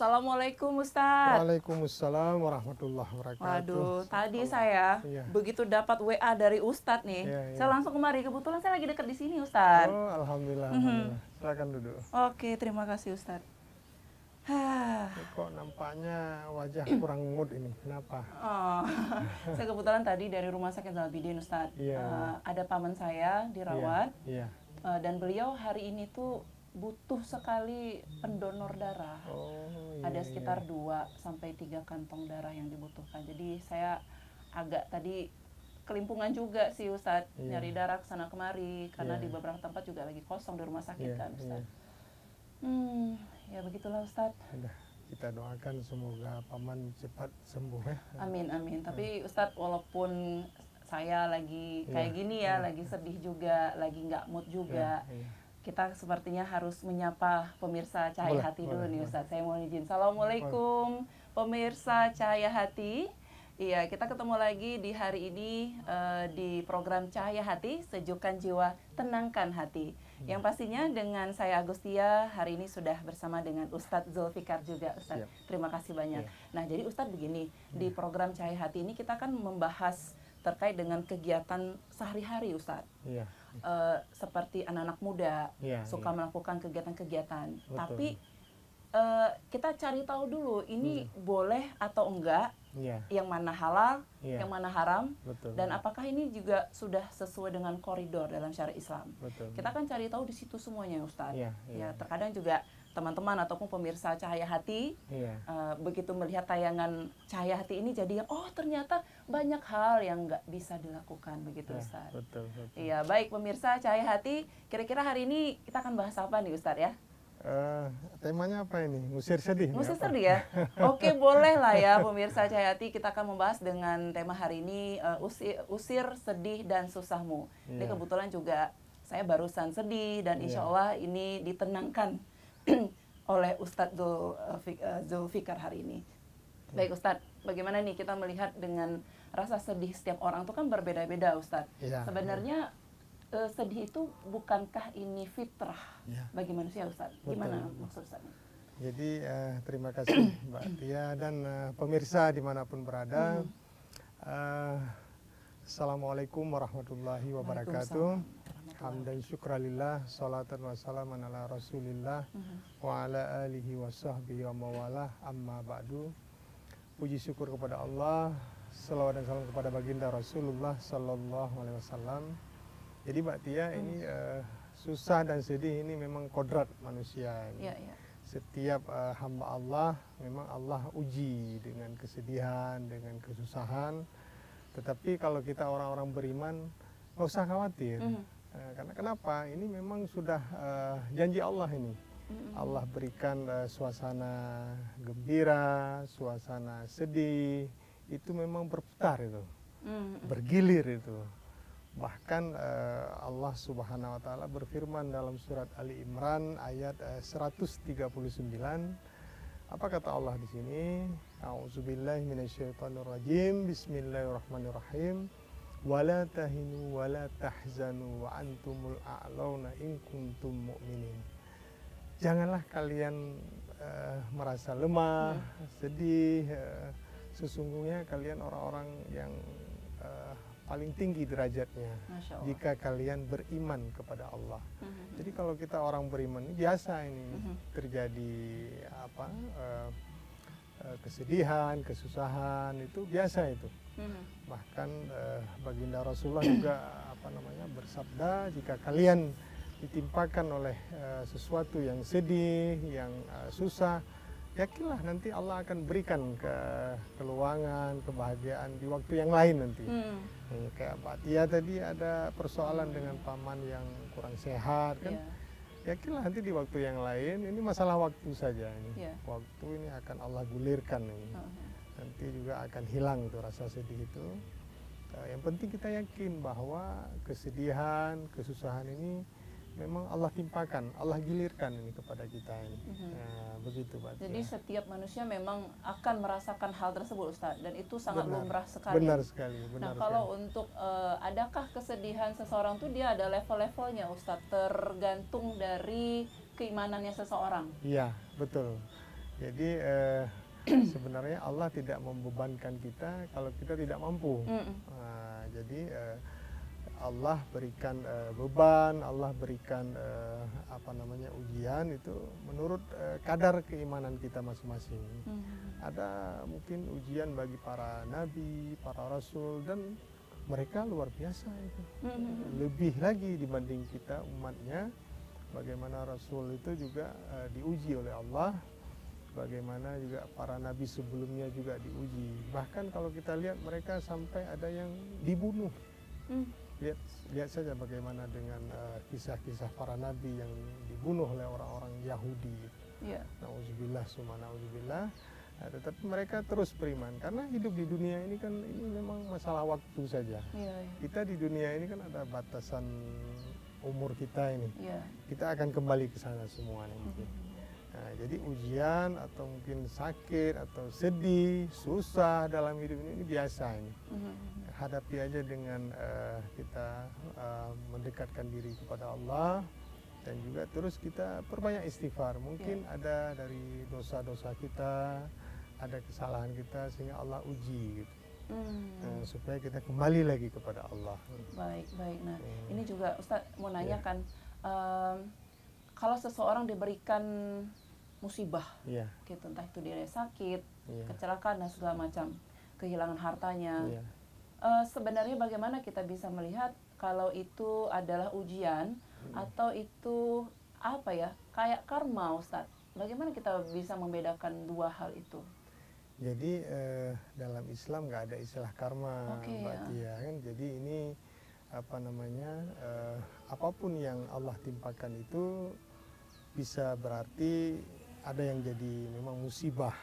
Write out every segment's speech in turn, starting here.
Assalamualaikum Ustadz. Waalaikumsalam warahmatullahi wabarakatuh. Waduh, tadi saya begitu dapat WA dari Ustadz nih, saya langsung kemari. Kebetulan saya lagi dekat di sini Ustadz. Oh, alhamdulillah. Alhamdulillah. Silakan duduk. Oke, terima kasih Ustadz. Kok nampaknya wajah kurang mood ini? Kenapa? Oh, saya kebetulan tadi dari Rumah Sakit Zalbidin Ustadz. Ada paman saya dirawat. Dan beliau hari ini tuh butuh sekali pendonor darah. Ada sekitar 2 sampai 3 kantong darah yang dibutuhkan. Jadi saya agak tadi kelimpungan juga sih Ustadz, nyari darah kesana kemari karena di beberapa tempat juga lagi kosong di rumah sakit kan Ustadz. Ya begitulah Ustadz. Kita doakan semoga paman cepat sembuh ya. Amin amin. Tapi Ustadz, walaupun saya lagi kayak gini ya, lagi sedih juga, lagi nggak mood juga. Kita sepertinya harus menyapa pemirsa Cahaya Hati dulu nih Ustadz. Saya mau izin. Assalamualaikum pemirsa Cahaya Hati. Iya, kita ketemu lagi di hari ini di program Cahaya Hati, Sejukkan Jiwa, Tenangkan Hati. Yang pastinya dengan saya Agustia, hari ini sudah bersama dengan Ustadz Zulfikar juga Ustadz. Terima kasih banyak. Nah, jadi Ustadz begini, di program Cahaya Hati ini kita kan membahas terkait dengan kegiatan sehari-hari Ustadz. Seperti anak-anak muda suka melakukan kegiatan-kegiatan, tapi kita cari tahu dulu ini boleh atau enggak, yang mana halal, yang mana haram, dan apakah ini juga sudah sesuai dengan koridor dalam syariat Islam. Kita kan cari tahu di situ semuanya Ustadz. Ya, terkadang juga teman-teman ataupun pemirsa Cahaya Hati begitu melihat tayangan Cahaya Hati ini jadi oh ternyata banyak hal yang nggak bisa dilakukan begitu Ustadz. Iya, baik pemirsa Cahaya Hati, kira-kira hari ini kita akan bahas apa nih Ustadz ya? Temanya apa ini? Ngusir sedih? Ngusir sedih ya? Oke, boleh lah ya pemirsa Cahaya Hati, kita akan membahas dengan tema hari ini usir sedih dan susahmu. Ini kebetulan juga saya barusan sedih dan insya Allah ini ditenangkan oleh Ustadz Zulfikar hari ini. Baik Ustadz, bagaimana nih kita melihat dengan rasa sedih setiap orang itu kan berbeda-beda Ustadz. Sebenarnya sedih itu bukankah ini fitrah bagi manusia Ustadz? Gimana maksud Ustadz? Jadi terima kasih Mbak Tia dan pemirsa dimanapun berada. Assalamualaikum warahmatullahi wabarakatuh. Hamdan syukralillah, salatan wassalaman ala rasulillah wa ala alihi wa sahbihi wa mawalah, amma ba'du. Puji syukur kepada Allah, salawat dan salam kepada baginda Rasulullah sallallahu alaihi wasallam. Jadi Mbak Tia, ini susah dan sedih ini memang kodrat manusia ini. Setiap hamba Allah, memang Allah uji dengan kesedihan, dengan kesusahan. Tetapi kalau kita orang-orang beriman, nggak usah khawatir. Karena kenapa? Ini memang sudah janji Allah ini. Allah berikan suasana gembira, suasana sedih, itu memang berputar itu, bergilir itu. Bahkan Allah Subhanahu wa taala berfirman dalam surat Ali Imran ayat 139. Apa kata Allah di sini? A'udzubillahi minasyaitonirrajim. Bismillahirrahmanirrahim. Wala tahinu wala tahzanu wa antumul a'launa in kuntum mu'minin. Janganlah kalian merasa lemah, sedih. Sesungguhnya kalian orang-orang yang paling tinggi derajatnya jika kalian beriman kepada Allah. Jadi kalau kita orang beriman, biasa ini terjadi apa kesedihan, kesusahan, itu biasa itu. Bahkan baginda Rasulullah juga bersabda, jika kalian ditimpakan oleh sesuatu yang sedih, yang susah, yakinlah nanti Allah akan berikan keluangan, kebahagiaan di waktu yang lain nanti. Kayak Mbak Tia tadi ada persoalan dengan paman yang kurang sehat kan. Yakinlah nanti di waktu yang lain, ini masalah waktu saja ini. Waktu ini akan Allah gulirkan ini. Nanti juga akan hilang itu rasa sedih itu. Yang penting kita yakin bahwa kesedihan, kesusahan ini memang Allah timpakan, Allah gilirkan ini kepada kita ini. Begitu Pak. Jadi setiap manusia memang akan merasakan hal tersebut Ustaz, dan itu sangat lumrah sekali. Benar sekali. Nah kalau untuk adakah kesedihan seseorang itu dia ada level-levelnya Ustaz, tergantung dari keimanannya seseorang? Iya betul. Jadi sebenarnya Allah tidak membebankan kita kalau kita tidak mampu. Jadi Allah berikan beban, Allah berikan ujian itu menurut kadar keimanan kita masing-masing. Ada mungkin ujian bagi para nabi, para rasul, dan mereka luar biasa itu. Lebih lagi dibanding kita umatnya. Bagaimana rasul itu juga diuji oleh Allah. Bagaimana juga para nabi sebelumnya juga diuji. Bahkan kalau kita lihat mereka sampai ada yang dibunuh. Lihat saja bagaimana dengan kisah-kisah para nabi yang dibunuh oleh orang-orang Yahudi. Nauzubillah summa nauzubillah. Tetapi mereka terus beriman karena hidup di dunia ini kan ini memang masalah waktu saja. Kita di dunia ini kan ada batasan umur kita ini. Kita akan kembali ke sana semua nanti. Nah, jadi ujian atau mungkin sakit atau sedih, susah dalam hidup ini biasa ini. Hadapi aja dengan kita mendekatkan diri kepada Allah dan juga terus kita perbanyak istighfar. Mungkin ada dari dosa-dosa kita, ada kesalahan kita sehingga Allah uji gitu. Supaya kita kembali lagi kepada Allah. Baik. Nah, ini juga Ustadz mau nanyakan, kalau seseorang diberikan musibah, gitu, entah itu dia sakit, kecelakaan dan segala macam, kehilangan hartanya, sebenarnya bagaimana kita bisa melihat kalau itu adalah ujian atau itu kayak karma, Ustadz? Bagaimana kita bisa membedakan dua hal itu? Jadi dalam Islam nggak ada istilah karma, Mbak Tia, kan? Jadi ini apapun yang Allah timpakan itu bisa berarti ada yang jadi memang musibah,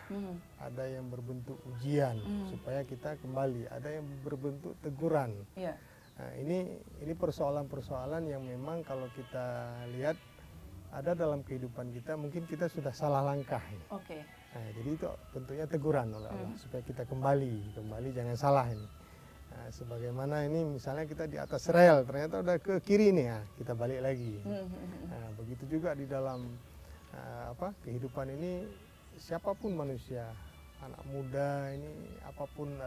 ada yang berbentuk ujian supaya kita kembali, ada yang berbentuk teguran. Nah, ini persoalan-persoalan yang memang kalau kita lihat ada dalam kehidupan kita, mungkin kita sudah salah langkah. Nah, jadi itu bentuknya teguran oleh Allah supaya kita kembali jangan salah ini. Nah, sebagaimana ini misalnya kita di atas rel ternyata udah ke kiri nih, ya kita balik lagi. Nah, begitu juga di dalam kehidupan ini, siapapun manusia, anak muda ini apapun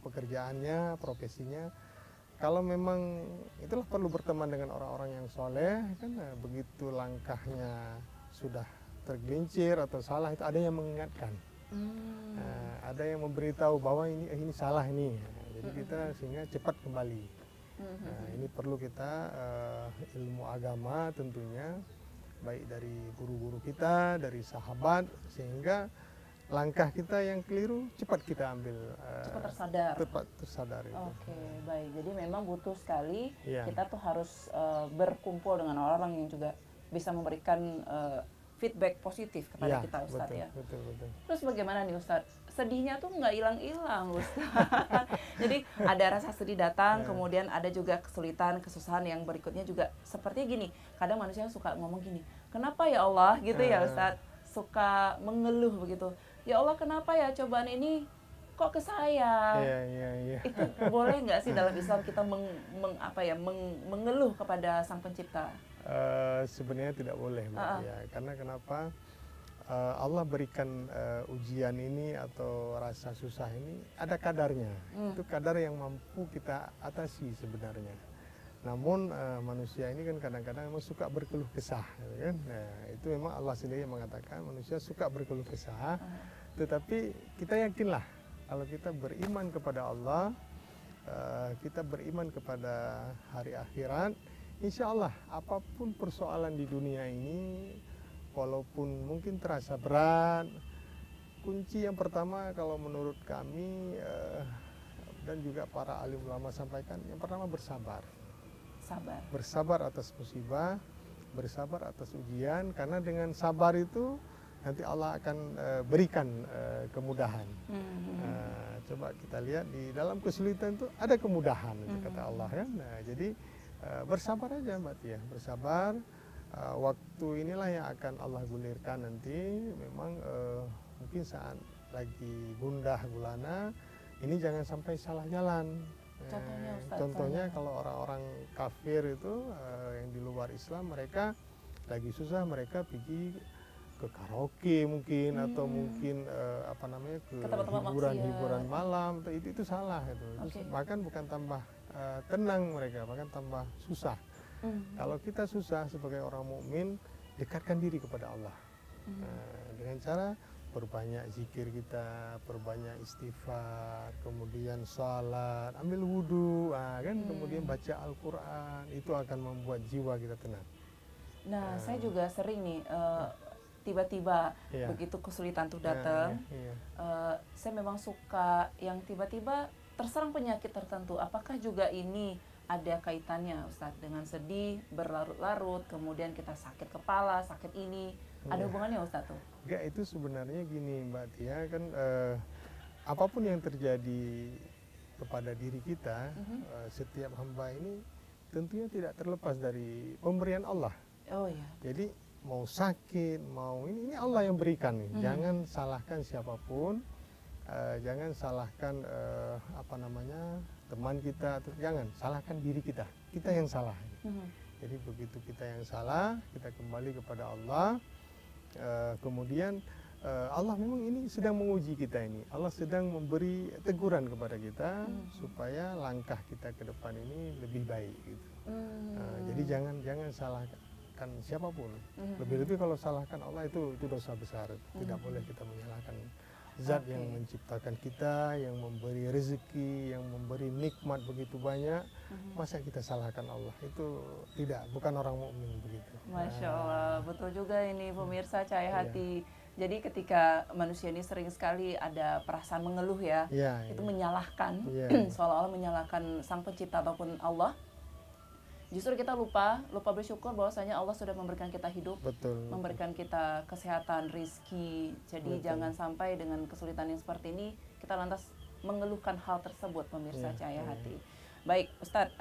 pekerjaannya, profesinya, kalau memang itulah perlu berteman dengan orang-orang yang soleh, kan begitu langkahnya sudah tergelincir atau salah itu ada yang mengingatkan, ada yang memberitahu bahwa ini salah ini, jadi kita sehingga cepat kembali. Nah, ini perlu kita ilmu agama tentunya, baik dari guru-guru kita, dari sahabat, sehingga langkah kita yang keliru cepat kita ambil, cepat tersadar. Oke, baik. Jadi memang butuh sekali kita tuh harus berkumpul dengan orang yang juga bisa memberikan feedback positif kepada kita, Ustadz. Betul. Terus bagaimana nih, Ustadz? Sedihnya tuh nggak hilang-hilang, Ustadz. Jadi ada rasa sedih datang, kemudian ada juga kesulitan, kesusahan yang berikutnya juga sepertinya gini. Kadang manusia suka ngomong gini, kenapa ya Allah gitu ya, Ustadz? Suka mengeluh begitu. Ya Allah, kenapa ya cobaan ini kok ke saya? Itu boleh nggak sih dalam Islam kita mengeluh kepada Sang Pencipta? Sebenarnya tidak boleh, Mbak Tia. Karena kenapa? Allah berikan ujian ini atau rasa susah ini ada kadarnya. Itu kadar yang mampu kita atasi sebenarnya. Namun manusia ini kan kadang-kadang memang suka berkeluh kesah, kan? Nah, itu memang Allah sendiri yang mengatakan manusia suka berkeluh kesah. Tetapi kita yakinlah kalau kita beriman kepada Allah, kita beriman kepada hari akhirat, insya Allah apapun persoalan di dunia ini, walaupun mungkin terasa berat, kunci yang pertama kalau menurut kami dan juga para alim ulama sampaikan, yang pertama bersabar. Bersabar atas musibah, bersabar atas ujian, karena dengan sabar itu nanti Allah akan berikan kemudahan. Coba kita lihat di dalam kesulitan itu ada kemudahan, kata Allah, kan. Nah, jadi bersabar aja, Mbak Tia, bersabar. Waktu inilah yang akan Allah gulirkan nanti. Memang mungkin saat lagi gundah gulana ini jangan sampai salah jalan. Contohnya kalau orang-orang kafir itu yang di luar Islam, mereka lagi susah, mereka pergi ke karaoke mungkin atau mungkin apa namanya ke Ke tempat-tempat hiburan maksiat. malam, itu salah itu. Oke. Bahkan bukan tambah tenang mereka, bahkan tambah susah. Kalau kita susah sebagai orang mukmin, dekatkan diri kepada Allah. Dengan cara perbanyak zikir kita, perbanyak istighfar, kemudian salat, ambil wudhu, kan, kemudian baca Al-Quran, itu akan membuat jiwa kita tenang. Nah, saya juga sering nih tiba-tiba begitu kesulitan tuh datang, saya memang suka yang tiba-tiba terserang penyakit tertentu. Apakah juga ini ada kaitannya, Ustadz, dengan sedih berlarut-larut, kemudian kita sakit kepala, sakit ini, ada hubungannya, Ustadz tuh? Enggak, itu sebenarnya gini Mbak Tia, kan apapun yang terjadi kepada diri kita, setiap hamba ini tentunya tidak terlepas dari pemberian Allah. Oh ya. Jadi mau sakit, mau ini Allah yang berikan nih. Jangan salahkan siapapun, jangan salahkan apa namanya teman kita, atau jangan salahkan diri kita. Kita yang salah. Jadi begitu kita yang salah, kita kembali kepada Allah. Kemudian Allah memang ini sedang menguji kita ini. Allah sedang memberi teguran kepada kita supaya langkah kita ke depan ini lebih baik gitu. Jadi jangan salahkan siapapun. Lebih-lebih kalau salahkan Allah itu dosa besar. Tidak boleh kita menyalahkan Zat yang menciptakan kita, yang memberi rezeki, yang memberi nikmat begitu banyak. Masa kita salahkan Allah? Itu tidak, bukan orang mukmin begitu. Masya Allah, betul juga ini pemirsa Cahaya Hati. Jadi ketika manusia ini sering sekali ada perasaan mengeluh ya, itu menyalahkan, seolah-olah menyalahkan Sang Pencipta ataupun Allah. Justru kita lupa bersyukur bahwasanya Allah sudah memberikan kita hidup, memberikan kita kesehatan, rizki. Jadi jangan sampai dengan kesulitan yang seperti ini kita lantas mengeluhkan hal tersebut, pemirsa Cahaya Hati. Baik, Ustadz,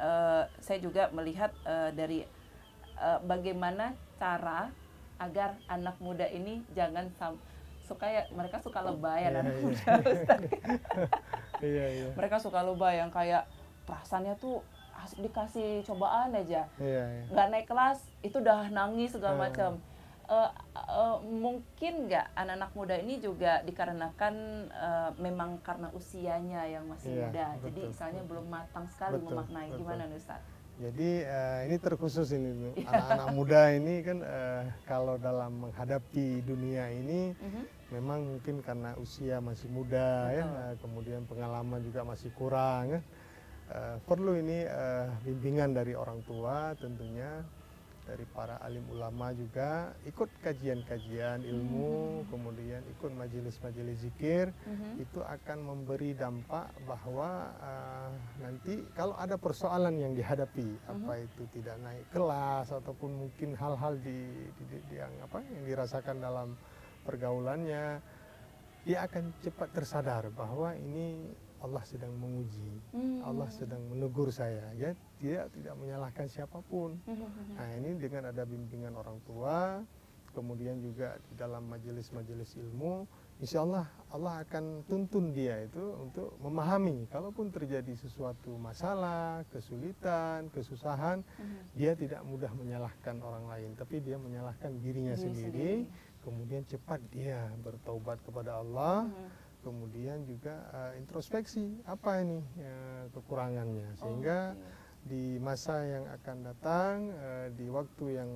saya juga melihat dari bagaimana cara agar anak muda ini jangan mereka suka lebay anak muda, Ustadz. Mereka suka lebay yang kayak perasaannya tuh dikasih cobaan aja, nggak naik kelas itu udah nangis segala macam. Mungkin nggak anak-anak muda ini juga dikarenakan memang karena usianya yang masih muda, jadi misalnya belum matang sekali memaknai. Gimana nih, Ustaz? Jadi ini terkhusus ini anak-anak muda ini kan kalau dalam menghadapi dunia ini memang mungkin karena usia masih muda ya, kemudian pengalaman juga masih kurang ya. Perlu ini bimbingan dari orang tua, tentunya dari para alim ulama juga, ikut kajian-kajian ilmu, kemudian ikut majelis-majelis zikir. Itu akan memberi dampak bahwa nanti kalau ada persoalan yang dihadapi, apa itu tidak naik kelas ataupun mungkin hal-hal yang dirasakan dalam pergaulannya, dia akan cepat tersadar bahwa ini Allah sedang menguji, Allah sedang menegur saya, ya tidak menyalahkan siapapun. Nah ini dengan ada bimbingan orang tua, kemudian juga di dalam majelis-majelis ilmu, insya Allah Allah akan tuntun dia itu untuk memahami, kalaupun terjadi sesuatu masalah, kesulitan, kesusahan, dia tidak mudah menyalahkan orang lain, tapi dia menyalahkan dirinya sendiri. Kemudian cepat dia bertaubat kepada Allah. Kemudian juga introspeksi apa ini kekurangannya, sehingga di masa yang akan datang, di waktu yang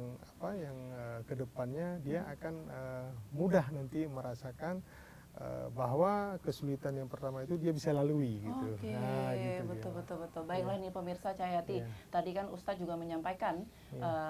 kedepannya dia akan mudah nanti merasakan bahwa kesulitan yang pertama itu dia bisa lalui gitu. Nah, gitu betul. Baiklah nih pemirsa Cahaya Hati. Tadi kan Ustadz juga menyampaikan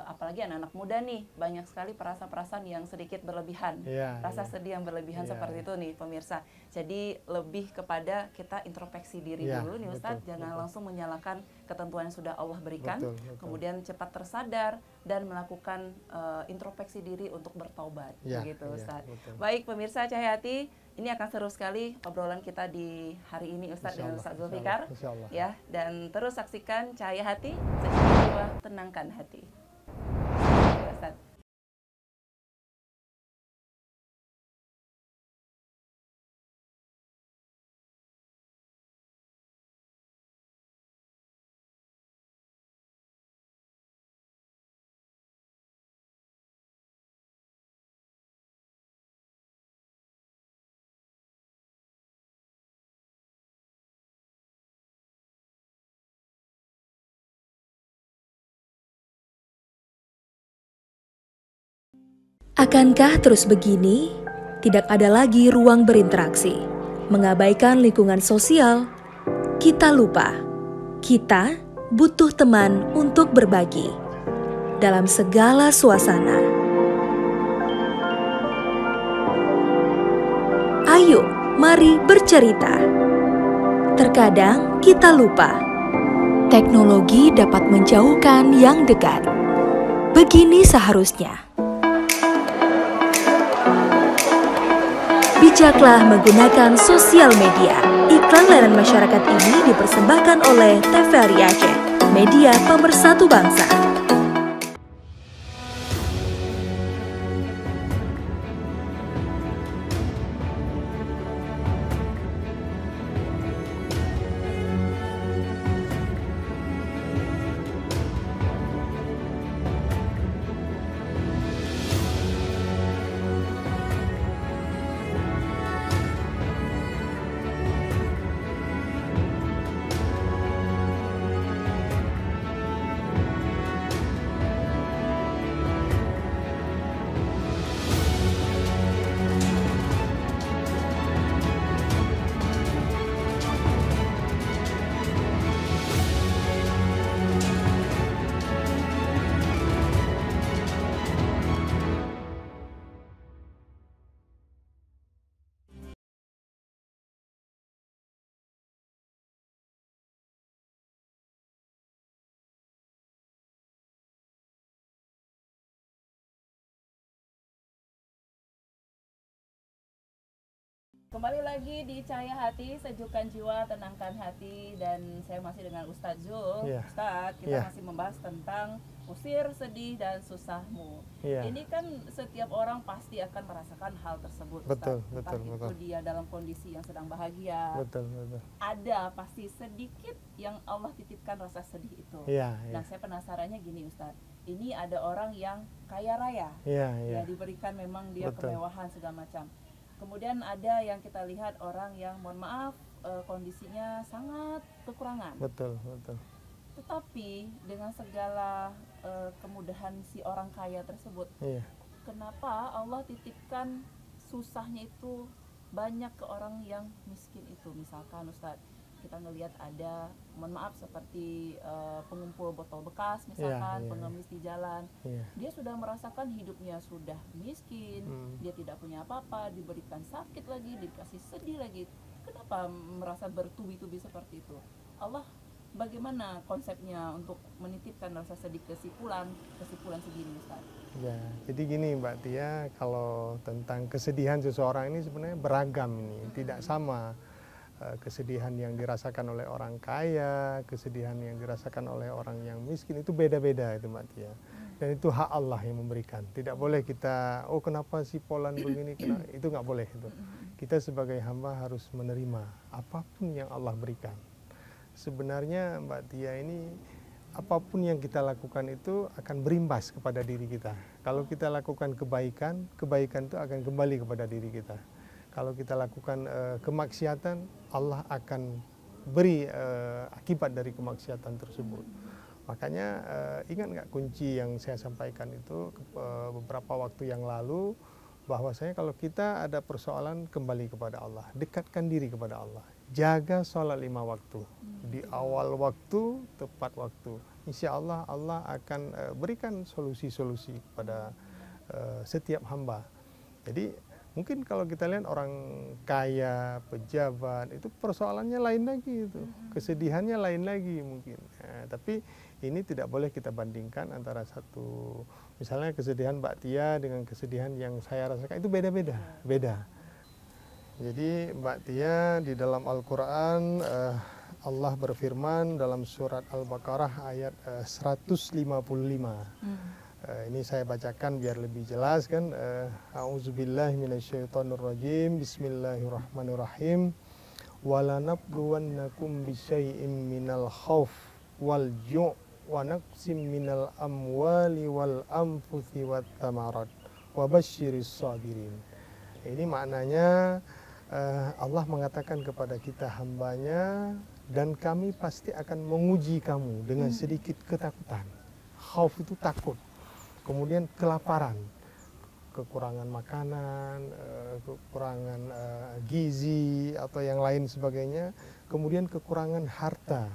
apalagi anak-anak muda nih banyak sekali perasaan-perasaan yang sedikit berlebihan. Rasa sedih yang berlebihan seperti itu nih pemirsa. Jadi lebih kepada kita introspeksi diri dulu nih Ustadz, jangan langsung menyalahkan ketentuan yang sudah Allah berikan. Kemudian cepat tersadar dan melakukan introspeksi diri untuk bertaubat. Begitu Ustadz. Baik pemirsa Cahaya Hati, ini akan seru sekali obrolan kita di hari ini Ustadz dengan Ustadz Zulfikar. Ya, dan terus saksikan Cahaya Hati, sejahtera jiwa, tenangkan hati. Akankah terus begini? Tidak ada lagi ruang berinteraksi, mengabaikan lingkungan sosial. Kita lupa, kita butuh teman untuk berbagi dalam segala suasana. Ayo, mari bercerita. Terkadang kita lupa, teknologi dapat menjauhkan yang dekat. Begini seharusnya. Bijaklah menggunakan sosial media. Iklan layanan masyarakat ini dipersembahkan oleh TVRI Aceh, media pemersatu bangsa. Kembali lagi di Cahaya Hati, sejukkan jiwa, tenangkan hati. Dan saya masih dengan Ustadz Zul. Ustadz, kita masih membahas tentang usir sedih dan susahmu. Ini kan setiap orang pasti akan merasakan hal tersebut, Ustadz. Entah itu dia dalam kondisi yang sedang bahagia. Ada pasti sedikit yang Allah titipkan rasa sedih itu. Nah, saya penasarannya gini, Ustadz. Ini ada orang yang kaya raya. Ya, diberikan memang dia kemewahan segala macam. Kemudian ada yang kita lihat orang yang mohon maaf kondisinya sangat kekurangan. Tetapi dengan segala kemudahan si orang kaya tersebut, kenapa Allah titipkan susahnya itu banyak ke orang yang miskin itu? Misalkan Ustadz, kita ngelihat ada, mohon maaf, seperti pengumpul botol bekas misalkan, pengemis di jalan. Dia sudah merasakan hidupnya sudah miskin, dia tidak punya apa-apa, diberikan sakit lagi, dikasih sedih lagi. Kenapa merasa bertubi-tubi seperti itu? Allah bagaimana konsepnya untuk menitipkan rasa sedih kesimpulan segini, Ustaz? Ya, jadi gini Mbak Tia, kalau tentang kesedihan seseorang ini sebenarnya beragam ini, tidak sama. Kesedihan yang dirasakan oleh orang kaya, kesedihan yang dirasakan oleh orang yang miskin itu beda-beda itu Mbak Tia. Dan itu hak Allah yang memberikan. Tidak boleh kita, oh kenapa si Polan begini, itu nggak boleh itu. Kita sebagai hamba harus menerima apapun yang Allah berikan. Sebenarnya Mbak Tia ini, apapun yang kita lakukan itu akan berimbas kepada diri kita. Kalau kita lakukan kebaikan, kebaikan itu akan kembali kepada diri kita. Kalau kita lakukan kemaksiatan, Allah akan beri akibat dari kemaksiatan tersebut. Makanya ingat nggak kunci yang saya sampaikan itu beberapa waktu yang lalu, bahwasanya kalau kita ada persoalan, kembali kepada Allah, dekatkan diri kepada Allah, jaga sholat 5 waktu di awal waktu, tepat waktu. Insya Allah Allah akan berikan solusi-solusi kepada setiap hamba. Jadi mungkin kalau kita lihat orang kaya, pejabat, itu persoalannya lain lagi, itu kesedihannya lain lagi mungkin. Tapi ini tidak boleh kita bandingkan antara satu, misalnya kesedihan Mbak Tia dengan kesedihan yang saya rasakan, itu beda-beda, beda. Jadi Mbak Tia, di dalam Al-Quran Allah berfirman dalam surat Al-Baqarah ayat 155. Ini saya bacakan biar lebih jelas kan. A'udzubillahi minasyaitonirrajim. Bismillahirrahmanirrahim. Walanabluwannakum bisyai'im minal khauf wal ju' wa naqsim minal amwali wal anfusi wat thamarat wa basyiris sabirin. Ini maknanya Allah mengatakan kepada kita hambanya, dan kami pasti akan menguji kamu dengan sedikit ketakutan. Khauf itu takut. Kemudian kelaparan, kekurangan makanan, kekurangan gizi atau yang lain sebagainya, kemudian kekurangan harta,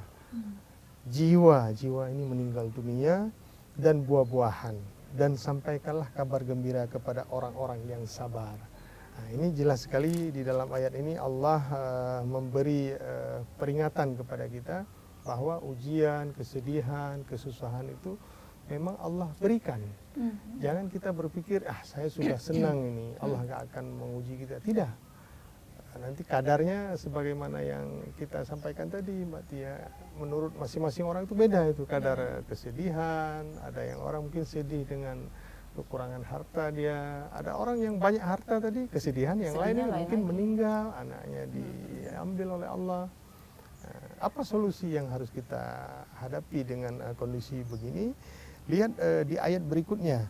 jiwa ini meninggal dunia, dan buah-buahan, dan sampaikanlah kabar gembira kepada orang-orang yang sabar. Nah, ini jelas sekali di dalam ayat ini Allah memberi peringatan kepada kita bahwa ujian, kesedihan, kesusahan itu memang Allah berikan. Jangan kita berpikir, saya sudah senang ini, Allah gak akan menguji kita. Tidak. Nanti kadarnya sebagaimana yang kita sampaikan tadi, Mbak Tia, menurut masing-masing orang itu beda itu kadar kesedihan. Ada yang orang mungkin sedih dengan kekurangan harta dia. Ada orang yang banyak harta tadi, kesedihan yang lainnya mungkin meninggal, anaknya diambil oleh Allah. Apa solusi yang harus kita hadapi dengan kondisi begini? Lihat di ayat berikutnya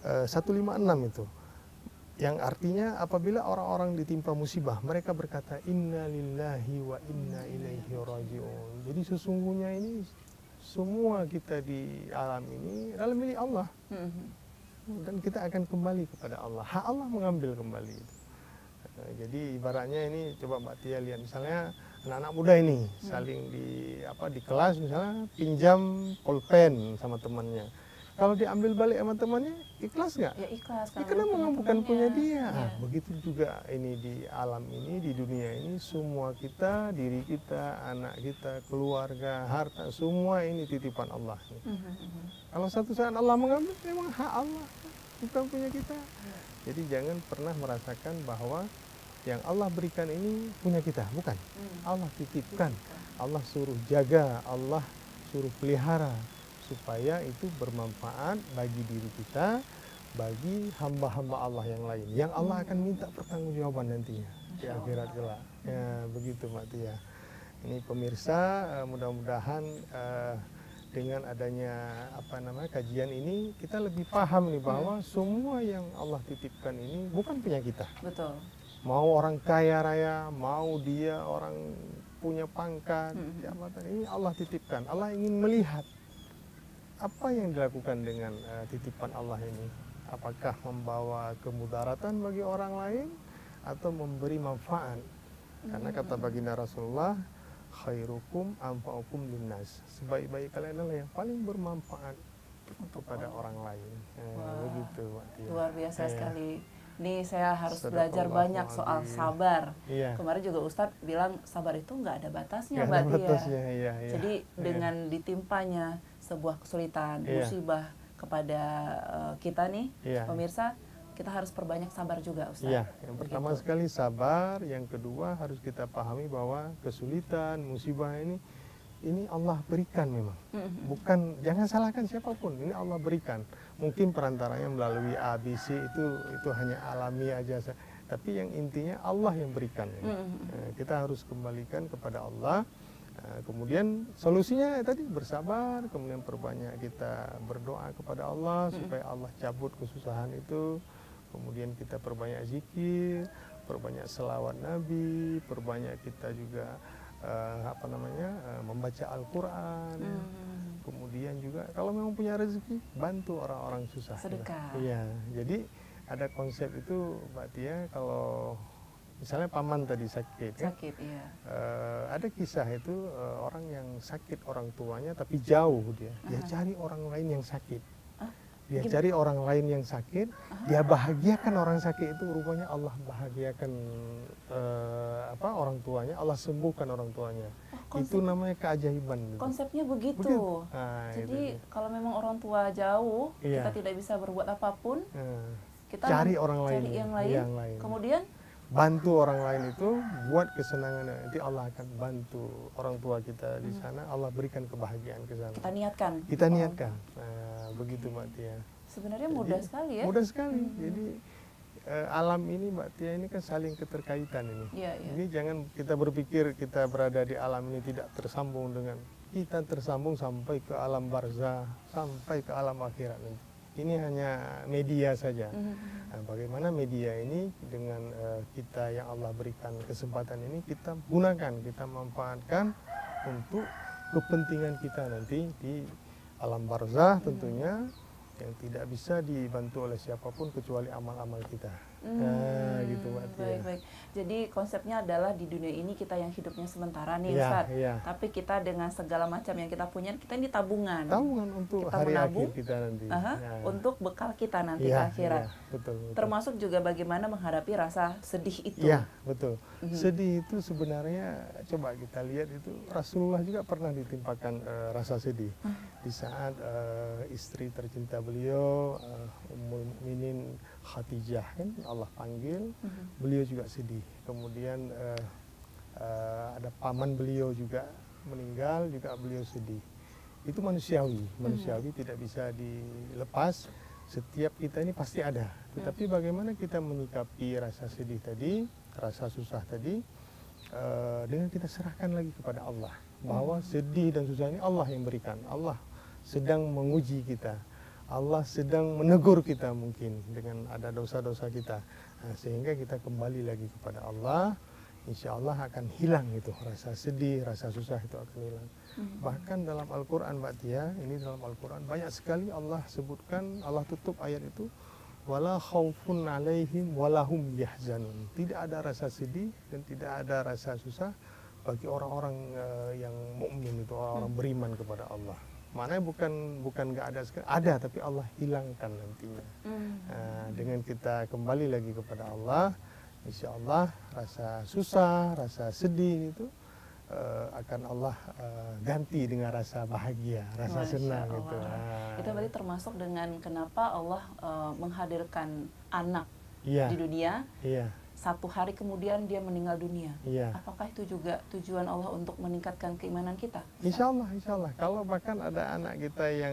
156 itu, yang artinya apabila orang-orang ditimpa musibah, mereka berkata inna lillahi wa inna ilaihi raji'un. Jadi sesungguhnya ini semua kita di alam ini adalah milik Allah, dan kita akan kembali kepada Allah. Hak Allah mengambil kembali itu. Jadi ibaratnya ini, coba Mbak Tia lihat misalnya anak-anak muda ini saling di kelas misalnya pinjam pulpen sama temannya. Kalau diambil balik sama temannya, ikhlas nggak? Ya ikhlas. Karena memang bukan punya dia. Ya. Begitu juga ini di alam ini, di dunia ini, semua kita, diri kita, anak kita, keluarga, harta, semua ini titipan Allah. Kalau satu saat Allah mengambil, memang hak Allah, bukan punya kita. Jadi jangan pernah merasakan bahwa yang Allah berikan ini punya kita, bukan. Allah titipkan, Allah suruh jaga, Allah suruh pelihara, supaya itu bermanfaat bagi diri kita, bagi hamba-hamba Allah yang lain, yang Allah akan minta pertanggungjawaban nantinya di akhirat kelak. Ya, begitu Mbak Tia. Ini pemirsa, mudah-mudahan dengan adanya kajian ini kita lebih paham nih bahwa semua yang Allah titipkan ini bukan punya kita. Betul. Mau orang kaya raya, mau dia orang punya pangkat, jabatan, ini Allah titipkan. Allah ingin melihat apa yang dilakukan dengan titipan Allah ini. Apakah membawa kemudaratan bagi orang lain atau memberi manfaat? Karena kata baginda Rasulullah, khairukum anfa'ukum linnas. Sebaik-baik kalian adalah yang paling bermanfaat kepada orang lain. Begitu, Mbak Tia. Luar biasa sekali. Ini saya harus belajar banyak soal sabar. Kemarin juga Ustadz bilang sabar itu nggak ada batasnya, Mbak Tia. Jadi dengan ditimpanya sebuah kesulitan, musibah kepada kita nih, pemirsa, kita harus perbanyak sabar juga, Ustaz. Iya, yang pertama sekali sabar, yang kedua harus kita pahami bahwa kesulitan, musibah ini Allah berikan memang. Bukan, jangan salahkan siapapun, ini Allah berikan. Mungkin perantaranya melalui ABC itu hanya alami aja. Tapi yang intinya Allah yang berikan. Kita harus kembalikan kepada Allah. Kemudian solusinya tadi bersabar, kemudian perbanyak kita berdoa kepada Allah supaya Allah cabut kesusahan itu. Kemudian kita perbanyak zikir, perbanyak selawat Nabi, perbanyak kita juga membaca Al-Quran. Kemudian juga kalau memang punya rezeki, bantu orang-orang susah. Sedekah. Iya, jadi ada konsep itu Mbak Tia, kalau misalnya paman tadi sakit, iya. Ada kisah itu orang yang sakit orang tuanya tapi jauh dia cari orang lain yang sakit. Dia cari orang lain yang sakit, dia bahagiakan orang sakit itu, rupanya Allah bahagiakan orang tuanya, Allah sembuhkan orang tuanya. Itu namanya keajaiban. Konsepnya begitu. Jadi kalau memang orang tua jauh, kita tidak bisa berbuat apapun, kita cari orang lain, yang lain. Kemudian bantu orang lain itu buat kesenangan, nanti Allah akan bantu orang tua kita di sana, Allah berikan kebahagiaan ke sana. Kita niatkan. Begitu Mbak Tia. Sebenarnya mudah sekali ya. Mudah sekali. Jadi alam ini Mbak Tia ini kan saling keterkaitan ini. Jadi jangan kita berpikir kita berada di alam ini tidak tersambung dengan, kita tersambung sampai ke alam barzah, sampai ke alam akhirat nanti. Ini hanya media saja. Nah, bagaimana media ini dengan kita yang Allah berikan kesempatan ini kita gunakan, kita manfaatkan untuk kepentingan kita nanti di alam barzah tentunya, yang tidak bisa dibantu oleh siapapun kecuali amal-amal kita. Gitu Mbak Tia. Baik. Jadi konsepnya adalah di dunia ini kita yang hidupnya sementara nih, Iya, Ustadz. iya. Tapi kita dengan segala macam yang kita punya, kita ini tabungan. Tabungan untuk Kita hari menabung, akhir kita nanti. Untuk bekal kita nanti ke Iya, akhirat. iya, betul. Termasuk juga bagaimana menghadapi rasa sedih itu. Iya, betul. Sedih itu sebenarnya coba kita lihat itu Rasulullah juga pernah ditimpakan rasa sedih. Di saat istri tercinta beliau Ummul Mukminin Khadijah kan Allah panggil, beliau juga sedih. Kemudian ada paman beliau juga meninggal, juga beliau sedih. Itu manusiawi tidak bisa dilepas. Setiap kita ini pasti ada. Tetapi bagaimana kita menyikapi rasa sedih tadi, rasa susah tadi, dengan kita serahkan lagi kepada Allah. Bahwa sedih dan susah ini Allah yang berikan. Allah sedang menguji kita. Allah sedang menegur kita mungkin dengan ada dosa-dosa kita. Nah, sehingga kita kembali lagi kepada Allah. Insya Allah akan hilang itu rasa sedih, rasa susah itu akan hilang. Bahkan dalam Al-Quran Mbak Tia, ini dalam Al-Quran banyak sekali Allah sebutkan, Allah tutup ayat itu, wala khaufun alaihim walahum yahzanun. Tidak ada rasa sedih dan tidak ada rasa susah bagi orang-orang yang mukmin itu, orang-orang beriman kepada Allah. Maknanya bukan nggak ada sekali, ada tapi Allah hilangkan nantinya. Dengan kita kembali lagi kepada Allah, insya Allah rasa susah, rasa sedih itu akan Allah ganti dengan rasa bahagia, rasa senang gitu. Itu berarti termasuk dengan kenapa Allah menghadirkan anak di dunia. Iya. Satu hari kemudian dia meninggal dunia. Iya. Apakah itu juga tujuan Allah untuk meningkatkan keimanan kita? Insya Allah, insya Allah. Kalau bahkan ada anak kita yang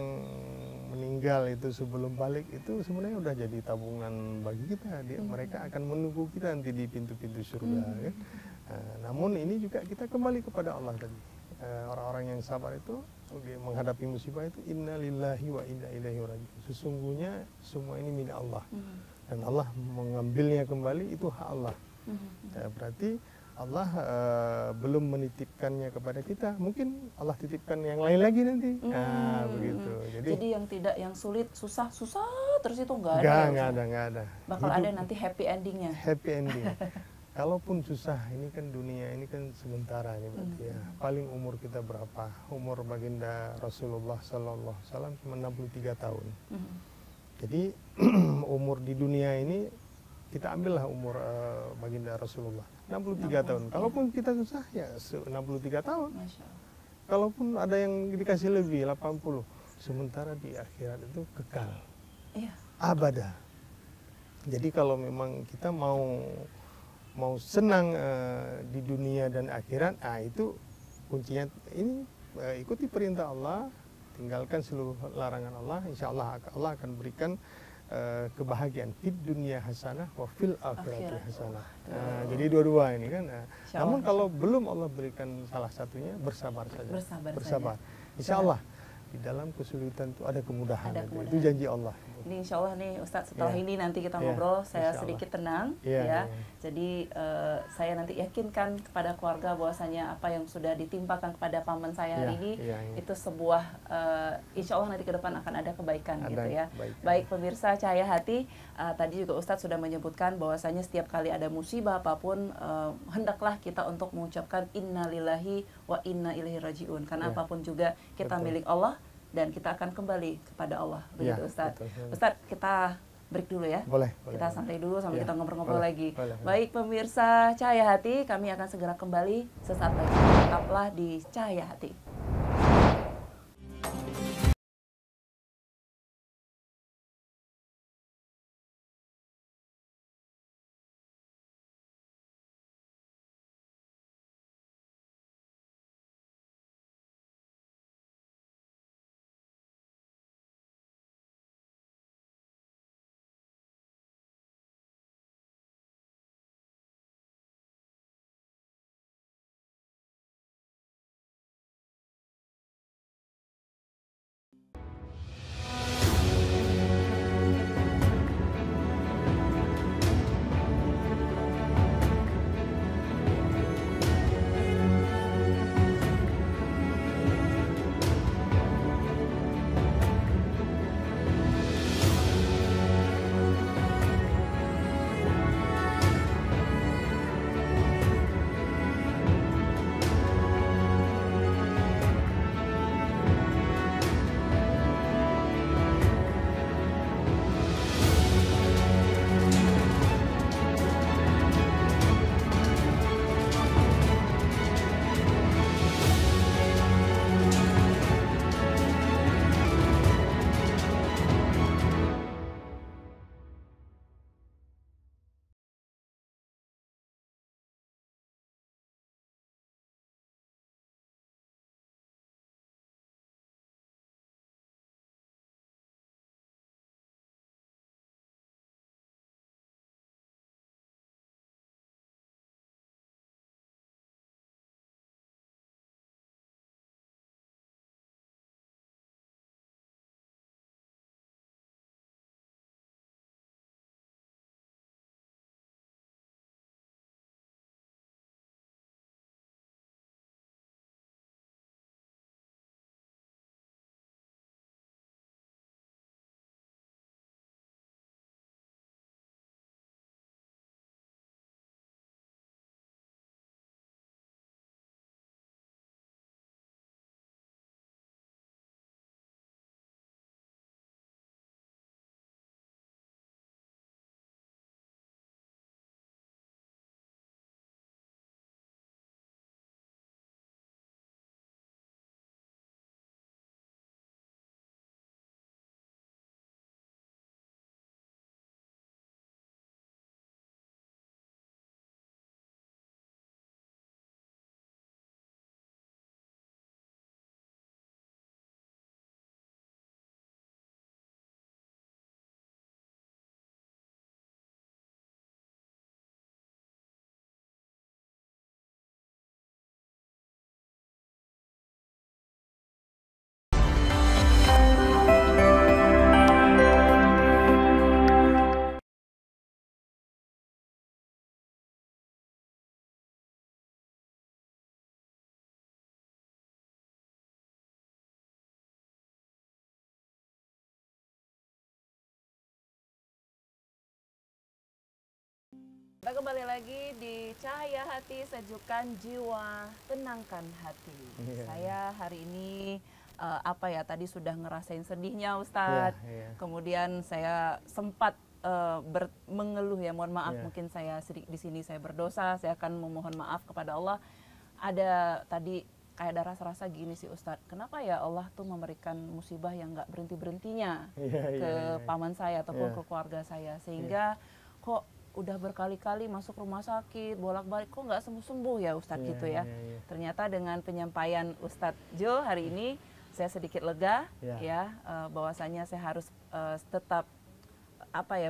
meninggal itu sebelum balik, itu sebenarnya udah jadi tabungan bagi kita. Mereka akan menunggu kita nanti di pintu-pintu surga. Kan? Namun ini juga kita kembali kepada Allah tadi. Orang-orang yang sabar itu menghadapi musibah itu inna lillahi wa inna ilaihi raji'un. Sesungguhnya semua ini milik Allah. Dan Allah mengambilnya kembali itu hak Allah. Berarti Allah belum menitipkannya kepada kita. Mungkin Allah titipkan yang lain lagi nanti. Begitu. Jadi yang sulit, susah terus itu enggak ada. Enggak ada. Bakal ada nanti happy endingnya. Happy ending. Kalaupun susah, ini kan dunia ini kan sementara ini berarti ya. Paling umur kita berapa? Umur baginda Rasulullah Sallallahu Alaihi Wasallam cuma 63 tahun. Jadi umur di dunia ini kita ambillah umur baginda Rasulullah 63 tahun. Kalaupun kita susah ya 63 tahun. Kalaupun ada yang dikasih lebih 80. Sementara di akhirat itu kekal. Abada. Jadi kalau memang kita mau senang di dunia dan akhirat, itu kuncinya ini ikuti perintah Allah. Tinggalkan seluruh larangan Allah, insya Allah Allah akan berikan kebahagiaan fid dunia hasanah wa fil akhirati hasanah. Jadi dua-dua ini kan. Namun kalau belum Allah berikan salah satunya, bersabar saja. Bersabar. Insya Allah di dalam kesulitan itu ada kemudahan. Itu janji Allah. Ini insya Allah nih Ustadz setelah ini nanti kita ngobrol, saya sedikit tenang ya. Jadi saya nanti yakinkan kepada keluarga bahwasanya apa yang sudah ditimpakan kepada paman saya hari ini itu sebuah insya Allah nanti ke depan akan ada kebaikan gitu ya. Baik pemirsa Cahaya Hati, tadi juga Ustadz sudah menyebutkan bahwasanya setiap kali ada musibah apapun hendaklah kita untuk mengucapkan innalillahi wa inna ilaihi rajiun, karena apapun juga kita milik Allah dan kita akan kembali kepada Allah, begitu Ustadz. Ustadz, kita break dulu ya. Boleh. Kita santai dulu sambil kita ngobrol-ngobrol lagi. Baik pemirsa Cahaya Hati, kami akan segera kembali sesaat lagi. Tetaplah di Cahaya Hati. Kita kembali lagi di Cahaya Hati, Sejukkan Jiwa, Tenangkan Hati. Saya hari ini tadi sudah ngerasain sedihnya Ustadz. Kemudian saya sempat mengeluh ya, mohon maaf mungkin saya di sini saya berdosa, saya akan memohon maaf kepada Allah. Ada tadi kayak ada rasa-rasa gini sih Ustadz, kenapa ya Allah tuh memberikan musibah yang nggak berhenti-berhentinya ke paman saya ataupun ke keluarga saya, sehingga kok udah berkali-kali masuk rumah sakit, bolak-balik kok nggak sembuh-sembuh ya Ustadz gitu ya. Ternyata dengan penyampaian Ustadz Jo hari ini saya sedikit lega bahwasanya saya harus tetap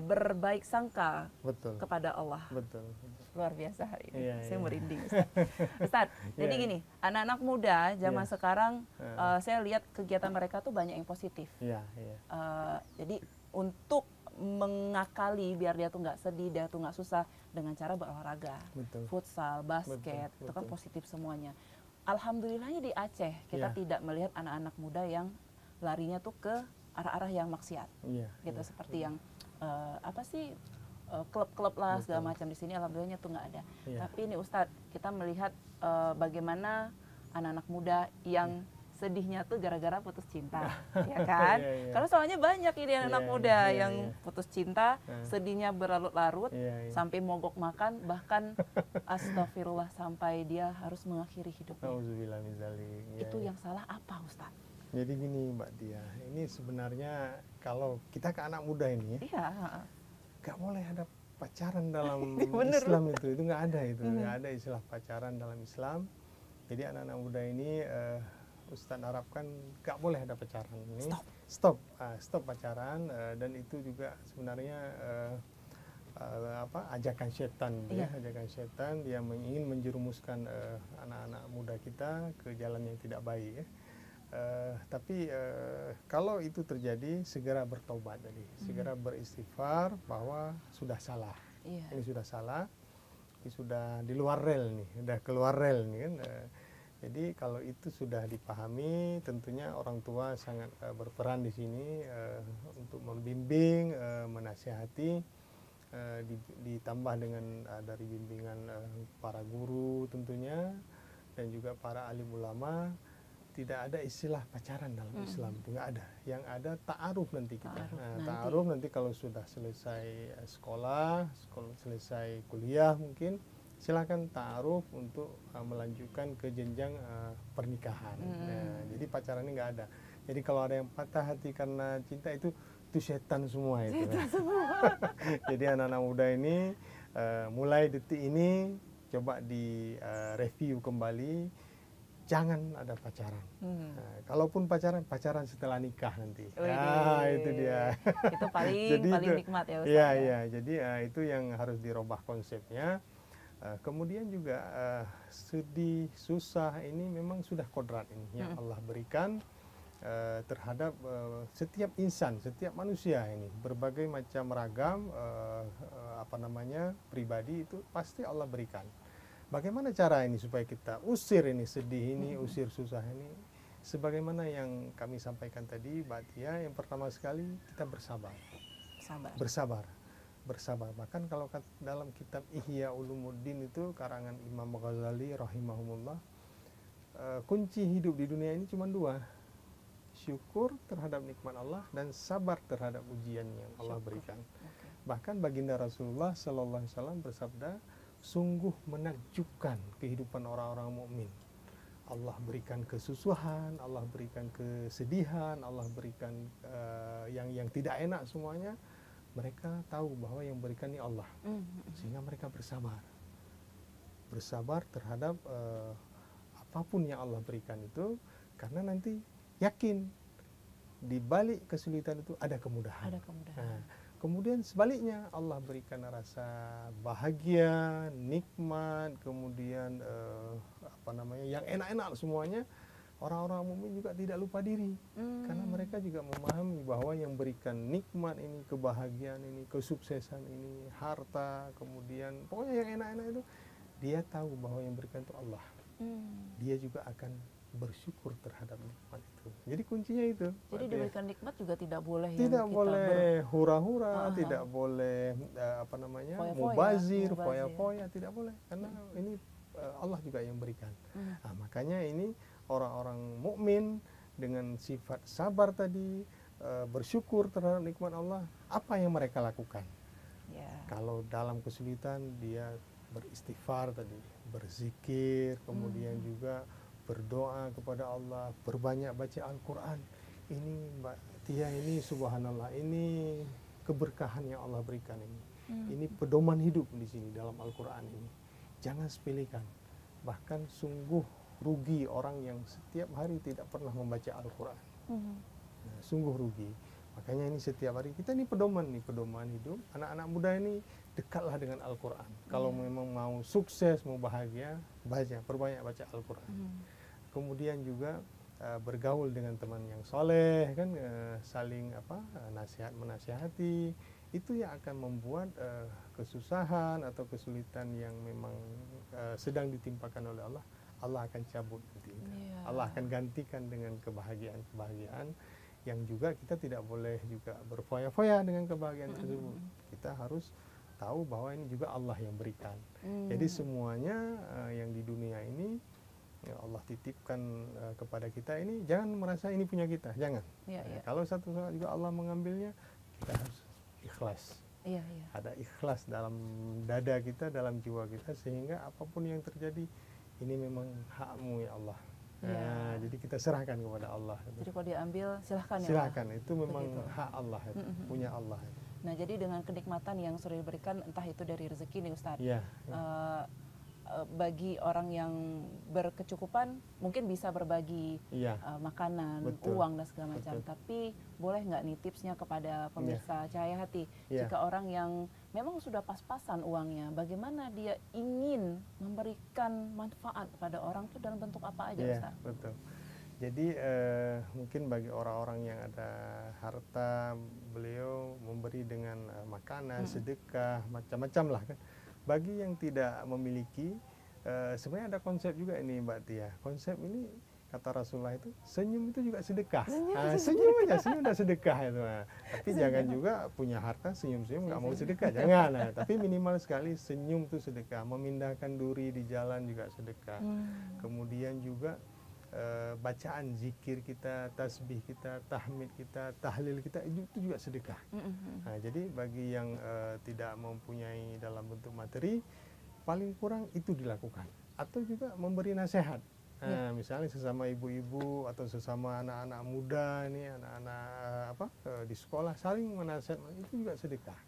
berbaik sangka kepada Allah. Luar biasa hari ini. Saya merinding Ustadz. Jadi gini, anak-anak muda zaman sekarang saya lihat kegiatan mereka tuh banyak yang positif. Jadi untuk mengakali biar dia tuh nggak sedih, dia tuh nggak susah, dengan cara berolahraga, futsal, basket, itu kan positif semuanya. Alhamdulillahnya di Aceh kita tidak melihat anak-anak muda yang larinya tuh ke arah-arah yang maksiat, seperti yang klub-klub lah segala macam. Di sini alhamdulillahnya tuh nggak ada. Tapi ini Ustadz, kita melihat bagaimana anak-anak muda yang sedihnya tuh gara-gara putus cinta, ya kan? Karena soalnya banyak ini anak muda yang putus cinta, sedihnya berlarut-larut, sampai mogok makan, bahkan astagfirullah sampai dia harus mengakhiri hidupnya. Itu yang salah apa Ustaz? Jadi gini Mbak Dia, ini sebenarnya kalau kita ke anak muda ini, nggak boleh ada pacaran dalam Islam itu nggak ada nggak ada istilah pacaran dalam Islam. Jadi anak-anak muda ini Ustadz harapkan gak boleh ada pacaran ini, stop pacaran, dan itu juga sebenarnya ajakan setan, ajakan setan dia ingin menjerumuskan anak-anak muda kita ke jalan yang tidak baik. Tapi kalau itu terjadi segera bertobat tadi, segera beristighfar bahwa sudah salah, ini sudah salah, ini sudah di luar rel nih, udah keluar rel nih kan. Jadi kalau itu sudah dipahami, tentunya orang tua sangat berperan di sini untuk membimbing, menasihati, ditambah dengan dari bimbingan para guru tentunya, dan juga para alim ulama. Tidak ada istilah pacaran dalam Islam, itu nggak ada. Yang ada ta'aruf nanti kita. Ta'aruf nanti kalau sudah selesai sekolah, selesai kuliah mungkin, silakan ta'aruf untuk melanjutkan ke jenjang pernikahan. Jadi pacaran ini nggak ada. Jadi kalau ada yang patah hati karena cinta itu setan semua itu. Jadi anak-anak muda ini mulai detik ini coba di review kembali, jangan ada pacaran. Kalaupun pacaran setelah nikah nanti. Itu dia. Itu paling nikmat ya Ustaz. Iya. Jadi itu yang harus dirubah konsepnya. Kemudian juga sedih, susah ini memang sudah kodrat ini yang Allah berikan terhadap setiap insan, setiap manusia ini, berbagai macam ragam pribadi itu pasti Allah berikan. Bagaimana cara ini supaya kita usir ini sedih ini, usir susah ini? Sebagaimana yang kami sampaikan tadi, Mbak Tia, yang pertama sekali kita bersabar. Bersabar. Bahkan kalau dalam kitab Ihya Ulumuddin itu karangan Imam Ghazali rahimahumullah, kunci hidup di dunia ini cuma dua, syukur terhadap nikmat Allah dan sabar terhadap ujian yang Allah berikan. Bahkan baginda Rasulullah sallallahu alaihi wasallam bersabda, sungguh menakjubkan kehidupan orang-orang mukmin. Allah berikan kesusahan, Allah berikan kesedihan, Allah berikan yang tidak enak semuanya. Mereka tahu bahwa yang berikan ini Allah, sehingga mereka bersabar terhadap apapun yang Allah berikan itu, karena nanti yakin di balik kesulitan itu ada kemudahan. Nah, kemudian sebaliknya Allah berikan rasa bahagia, nikmat, kemudian yang enak-enak semuanya. Orang-orang mukmin juga tidak lupa diri, karena mereka juga memahami bahwa yang berikan nikmat ini, kebahagiaan ini, kesuksesan ini, harta, kemudian pokoknya yang enak-enak itu, dia tahu bahwa yang berikan itu Allah. Dia juga akan bersyukur terhadap nikmat itu. Jadi kuncinya itu. Jadi diberikan nikmat juga tidak boleh tidak boleh hura-hura, tidak boleh mubazir, foya-foya, tidak boleh, karena ini Allah juga yang berikan. Nah, makanya ini orang-orang mukmin dengan sifat sabar tadi, bersyukur terhadap nikmat Allah, apa yang mereka lakukan? Kalau dalam kesulitan dia beristighfar tadi, berzikir, kemudian juga berdoa kepada Allah, berbanyak baca Al-Quran. Ini Mbak Tia, ini subhanallah, ini keberkahan yang Allah berikan ini. Ini pedoman hidup di sini dalam Al-Quran ini. Jangan sepelekan. Bahkan sungguh rugi orang yang setiap hari tidak pernah membaca Al-Quran. Nah, sungguh rugi. Makanya ini setiap hari kita ini pedoman hidup. Anak-anak muda ini dekatlah dengan Al-Quran. Kalau memang mau sukses, mau bahagia, perbanyak baca Al-Quran. Kemudian juga bergaul dengan teman yang soleh, kan, saling menasihati. Itu yang akan membuat kesusahan atau kesulitan yang memang sedang ditimpakan oleh Allah, Allah akan cabut nanti. Allah akan gantikan dengan kebahagiaan yang juga kita tidak boleh juga berfoya-foya dengan kebahagiaan tersebut. Kita harus tahu bahwa ini juga Allah yang berikan. Jadi semuanya yang di dunia ini Allah titipkan kepada kita ini, jangan merasa ini punya kita, jangan. Kalau satu saat juga Allah mengambilnya, kita harus ikhlas. Ada ikhlas dalam dada kita, dalam jiwa kita, sehingga apapun yang terjadi, ini memang hakmu ya Allah. Jadi kita serahkan kepada Allah. Jadi kalau diambil silahkan ya. Silahkan, itu memang hak Allah, punya Allah. Nah, jadi dengan kenikmatan yang sudah diberikan, entah itu dari rezeki nih Ustadz, bagi orang yang berkecukupan mungkin bisa berbagi makanan, uang dan segala macam. Tapi boleh nggak nih tipsnya kepada pemirsa Cahaya Hati, jika orang yang memang sudah pas-pasan uangnya, bagaimana dia ingin memberikan manfaat kepada orang itu dalam bentuk apa aja, Ustaz? Betul. Jadi mungkin bagi orang-orang yang ada harta, beliau memberi dengan makanan, sedekah, macam-macam lah kan. Bagi yang tidak memiliki, sebenarnya ada konsep juga ini Mbak Tia. Konsep ini, kata Rasulullah itu, senyum itu juga sedekah. Senyum aja, senyum udah sedekah itu. Tapi jangan juga punya harta, senyum-senyum nggak mau sedekah, jangan. Tapi minimal sekali senyum itu sedekah. Memindahkan duri di jalan juga sedekah. Kemudian juga bacaan zikir kita, tasbih kita, tahmid kita, tahlil kita, itu juga sedekah. Jadi bagi yang tidak mempunyai dalam bentuk materi, paling kurang itu dilakukan. Atau juga memberi nasihat. Misalnya sesama ibu-ibu atau sesama anak-anak muda ini, anak-anak di sekolah saling menasihatkan, itu juga sedekah.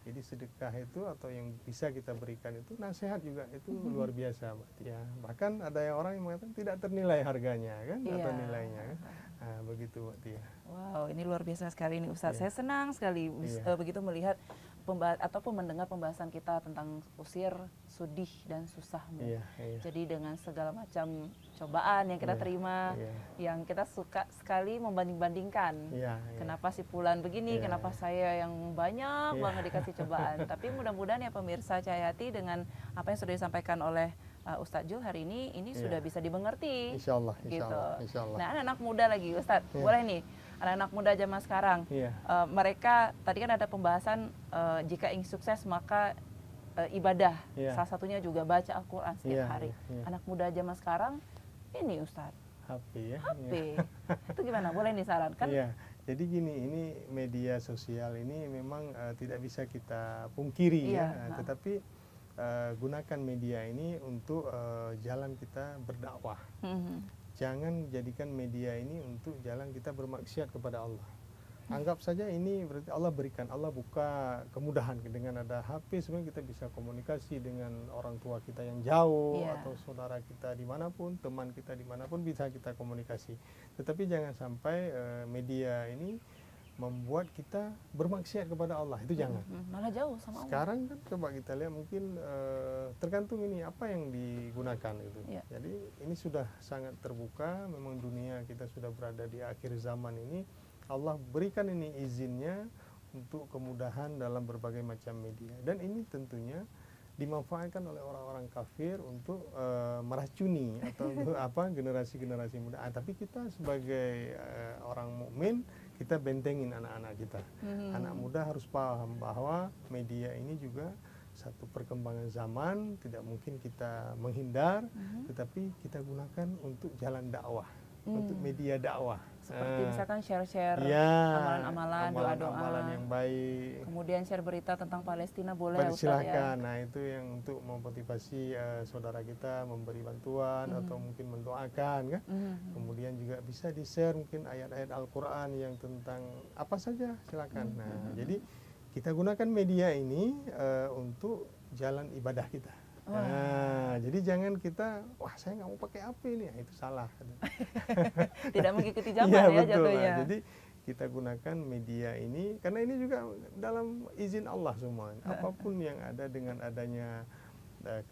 Jadi sedekah itu atau yang bisa kita berikan itu, nasihat juga itu luar biasa, Mbak Tia. Bahkan ada yang orang yang mengatakan tidak ternilai harganya kan, atau nilainya kan. Begitu Mbak Tia. Wow, ini luar biasa sekali nih Ustadz. Saya senang sekali begitu melihat ataupun mendengar pembahasan kita tentang usir, sudih dan susahmu. Jadi dengan segala macam cobaan yang kita terima, yang kita suka sekali membanding-bandingkan. Kenapa si Fulan begini, kenapa saya yang banyak banget dikasih cobaan. Tapi mudah-mudahan ya pemirsa Cahaya Hati, dengan apa yang sudah disampaikan oleh Ustadz Jul hari ini sudah bisa dimengerti. Insyaallah, gitu. Insyaallah. Nah, anak-anak muda lagi Ustadz, boleh nih anak-anak muda zaman sekarang, mereka tadi kan ada pembahasan jika ingin sukses maka ibadah, salah satunya juga baca Al-Quran setiap hari. Anak muda zaman sekarang ini Ustadz, HP. Itu gimana? Boleh nih sarankan? Jadi gini, ini media sosial ini memang tidak bisa kita pungkiri tetapi gunakan media ini untuk jalan kita berdakwah. Jangan jadikan media ini untuk jalan kita bermaksiat kepada Allah. Anggap saja ini berarti Allah berikan, Allah buka kemudahan dengan ada HP, sebenarnya kita bisa komunikasi dengan orang tua kita yang jauh atau saudara kita dimanapun, teman kita dimanapun bisa kita komunikasi. Tetapi jangan sampai media ini membuat kita bermaksiat kepada Allah, itu jangan. Malah jauh sama Allah. Sekarang kan coba kita lihat, mungkin tergantung ini apa yang digunakan itu. Jadi ini sudah sangat terbuka, memang dunia kita sudah berada di akhir zaman ini. Allah berikan ini izinnya untuk kemudahan dalam berbagai macam media. Dan ini tentunya dimanfaatkan oleh orang-orang kafir untuk meracuni atau untuk generasi-generasi muda. Tapi kita sebagai orang mukmin, kita bentengin anak-anak kita. Anak muda harus paham bahwa media ini juga satu perkembangan zaman, tidak mungkin kita menghindar, tetapi kita gunakan untuk jalan dakwah, untuk media dakwah. Seperti misalkan share-share amalan-amalan, doa-doa yang baik. Kemudian share berita tentang Palestina boleh ya Ustaz silahkan. ya. Nah itu yang untuk memotivasi saudara kita memberi bantuan atau mungkin mendoakan kan. Kemudian juga bisa di-share mungkin ayat-ayat Al-Quran yang tentang apa saja, silakan. Nah jadi kita gunakan media ini untuk jalan ibadah kita. Nah, jadi jangan kita, wah saya nggak mau pakai HP ini, itu salah. Tidak mengikuti zaman ya jatuhnya. Jadi kita gunakan media ini, karena ini juga dalam izin Allah semua. Apapun yang ada dengan adanya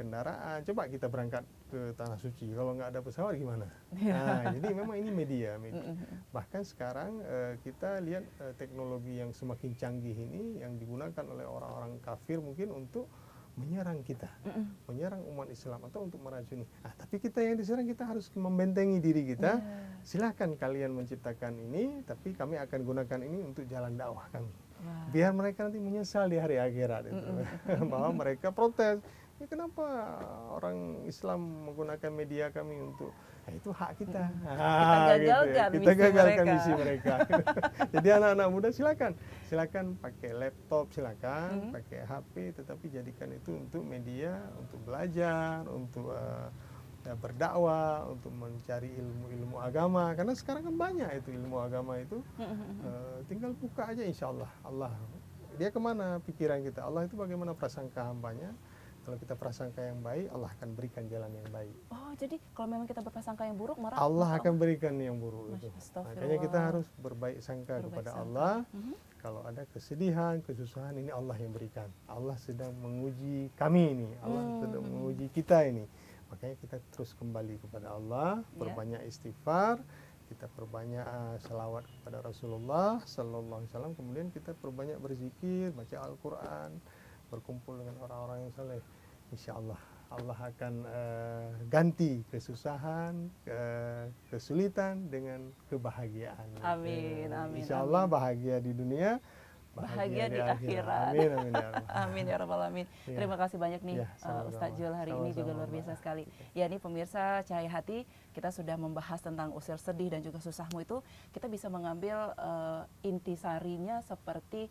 kendaraan, coba kita berangkat ke Tanah Suci, kalau nggak ada pesawat gimana? Nah, jadi memang ini media. Bahkan sekarang kita lihat teknologi yang semakin canggih ini, yang digunakan oleh orang-orang kafir mungkin untuk menyerang kita, menyerang umat Islam atau untuk meracuni. Tapi kita yang diserang, kita harus membentengi diri kita. Silahkan kalian menciptakan ini, tapi kami akan gunakan ini untuk jalan dakwah kami. Biar mereka nanti menyesal di hari akhirat itu. Bahwa mereka protes, ya kenapa orang Islam menggunakan media kami untuk, itu hak kita. Kita gagalkan, kita gagalkan misi mereka. Jadi anak-anak muda silakan pakai laptop, silakan pakai HP, tetapi jadikan itu untuk media, untuk belajar, untuk berdakwah, untuk mencari ilmu-ilmu agama. Karena sekarang kan banyak itu ilmu agama itu. Tinggal buka aja, insya Allah. Dia kemana pikiran kita? Allah itu bagaimana prasangka hambanya? Kalau kita prasangka yang baik, Allah akan berikan jalan yang baik. Oh, jadi kalau memang kita berprasangka yang buruk, Allah akan berikan yang buruk itu. Makanya kita harus berbaik sangka kepada Allah. Kalau ada kesedihan, kesusahan, ini Allah yang berikan. Allah sedang menguji kami ini. Allah sedang menguji kita ini. Makanya kita terus kembali kepada Allah, berbanyak istighfar, kita perbanyak selawat kepada Rasulullah Sallallahu Alaihi Wasallam, kemudian kita perbanyak berzikir, baca Al-Quran, berkumpul dengan orang-orang yang saleh. Insya Allah Allah akan ganti kesusahan, kesulitan dengan kebahagiaan. Amin, amin. Insya Allah bahagia di dunia, bahagia di akhirat. Amin, amin ya Rabbal Amin ya Rabbal Alamin. Terima kasih banyak nih Ustadz Jul, hari ini juga luar biasa sekali. Ya, ini pemirsa Cahaya Hati, kita sudah membahas tentang usir sedih dan juga susahmu itu. Kita bisa mengambil intisarinya seperti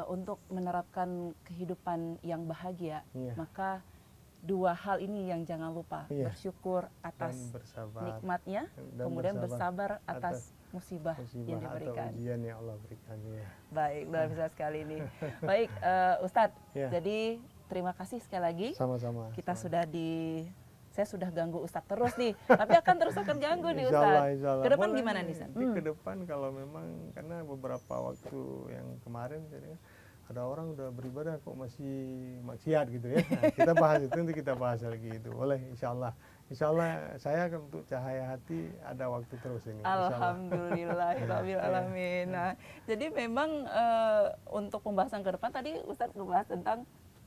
untuk menerapkan kehidupan yang bahagia, maka dua hal ini yang jangan lupa, bersyukur atas nikmatnya, kemudian bersabar atas musibah yang diberikan. Atau ujian yang Allah berikan. Baik, luar biasa sekali ini. Baik, Ustadz, jadi terima kasih sekali lagi. Sama-sama. Saya sudah ganggu Ustadz terus nih, tapi akan ganggu nih Ustadz. Ke depan gimana nih Ustadz? Ke depan kalau memang, karena beberapa waktu yang kemarin ada orang udah beribadah kok masih maksiat gitu ya. Nah, kita bahas itu, nanti kita bahas lagi itu. Boleh, insya Allah. Insya Allah saya akan untuk Cahaya Hati ada waktu terus ini. Alhamdulillahirrahmanirrahim. Nah, jadi memang untuk pembahasan ke depan tadi Ustadz ngebahas tentang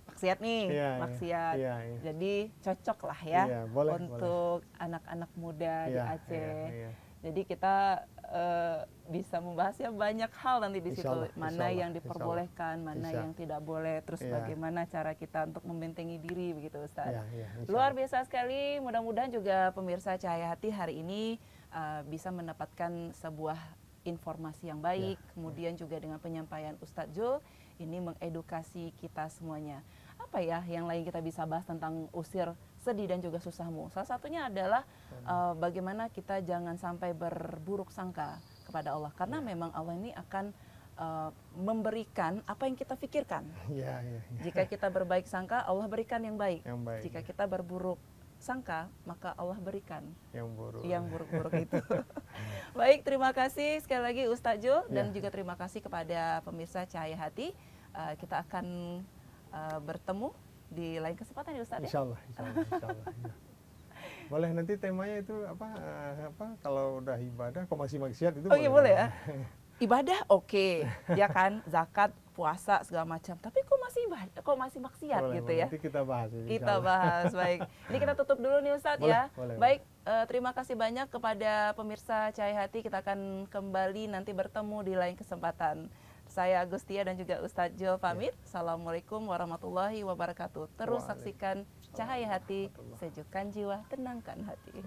maksiat nih, maksiat. Jadi cocok lah ya untuk anak-anak muda di Aceh. Jadi kita bisa membahasnya banyak hal nanti di situ, mana yang diperbolehkan, mana yang tidak boleh, terus bagaimana cara kita untuk membentengi diri begitu Ustaz. Luar biasa sekali, mudah-mudahan juga pemirsa Cahaya Hati hari ini bisa mendapatkan sebuah informasi yang baik, kemudian juga dengan penyampaian Ustadz Jul ini mengedukasi kita semuanya. Apa ya yang lain kita bisa bahas tentang usir sedih dan juga susahmu? Salah satunya adalah bagaimana kita jangan sampai berburuk sangka kepada Allah, karena memang Allah ini akan memberikan apa yang kita pikirkan. Jika kita berbaik sangka, Allah berikan yang baik. Jika kita berburuk sangka, maka Allah berikan yang buruk-buruk itu. Baik, terima kasih sekali lagi Ustadz Jul, dan juga terima kasih kepada pemirsa Cahaya Hati. Kita akan bertemu di lain kesempatan ya Ustadz. Insya Allah. Boleh, nanti temanya itu apa kalau udah ibadah kok masih maksiat itu. Oh iya boleh ya. Ibadah oke, ya kan, zakat puasa segala macam, tapi kok masih maksiat gitu ya. Nanti kita bahas. Kita bahas, baik. Ini kita tutup dulu nih Ustadz ya. Boleh. Baik, terima kasih banyak kepada pemirsa Cahaya Hati. Kita akan kembali nanti bertemu di lain kesempatan. Saya Agustia dan juga Ustadz Jo pamit. Assalamualaikum warahmatullahi wabarakatuh. Terus saksikan Cahaya Hati, sejukkan jiwa, tenangkan hati.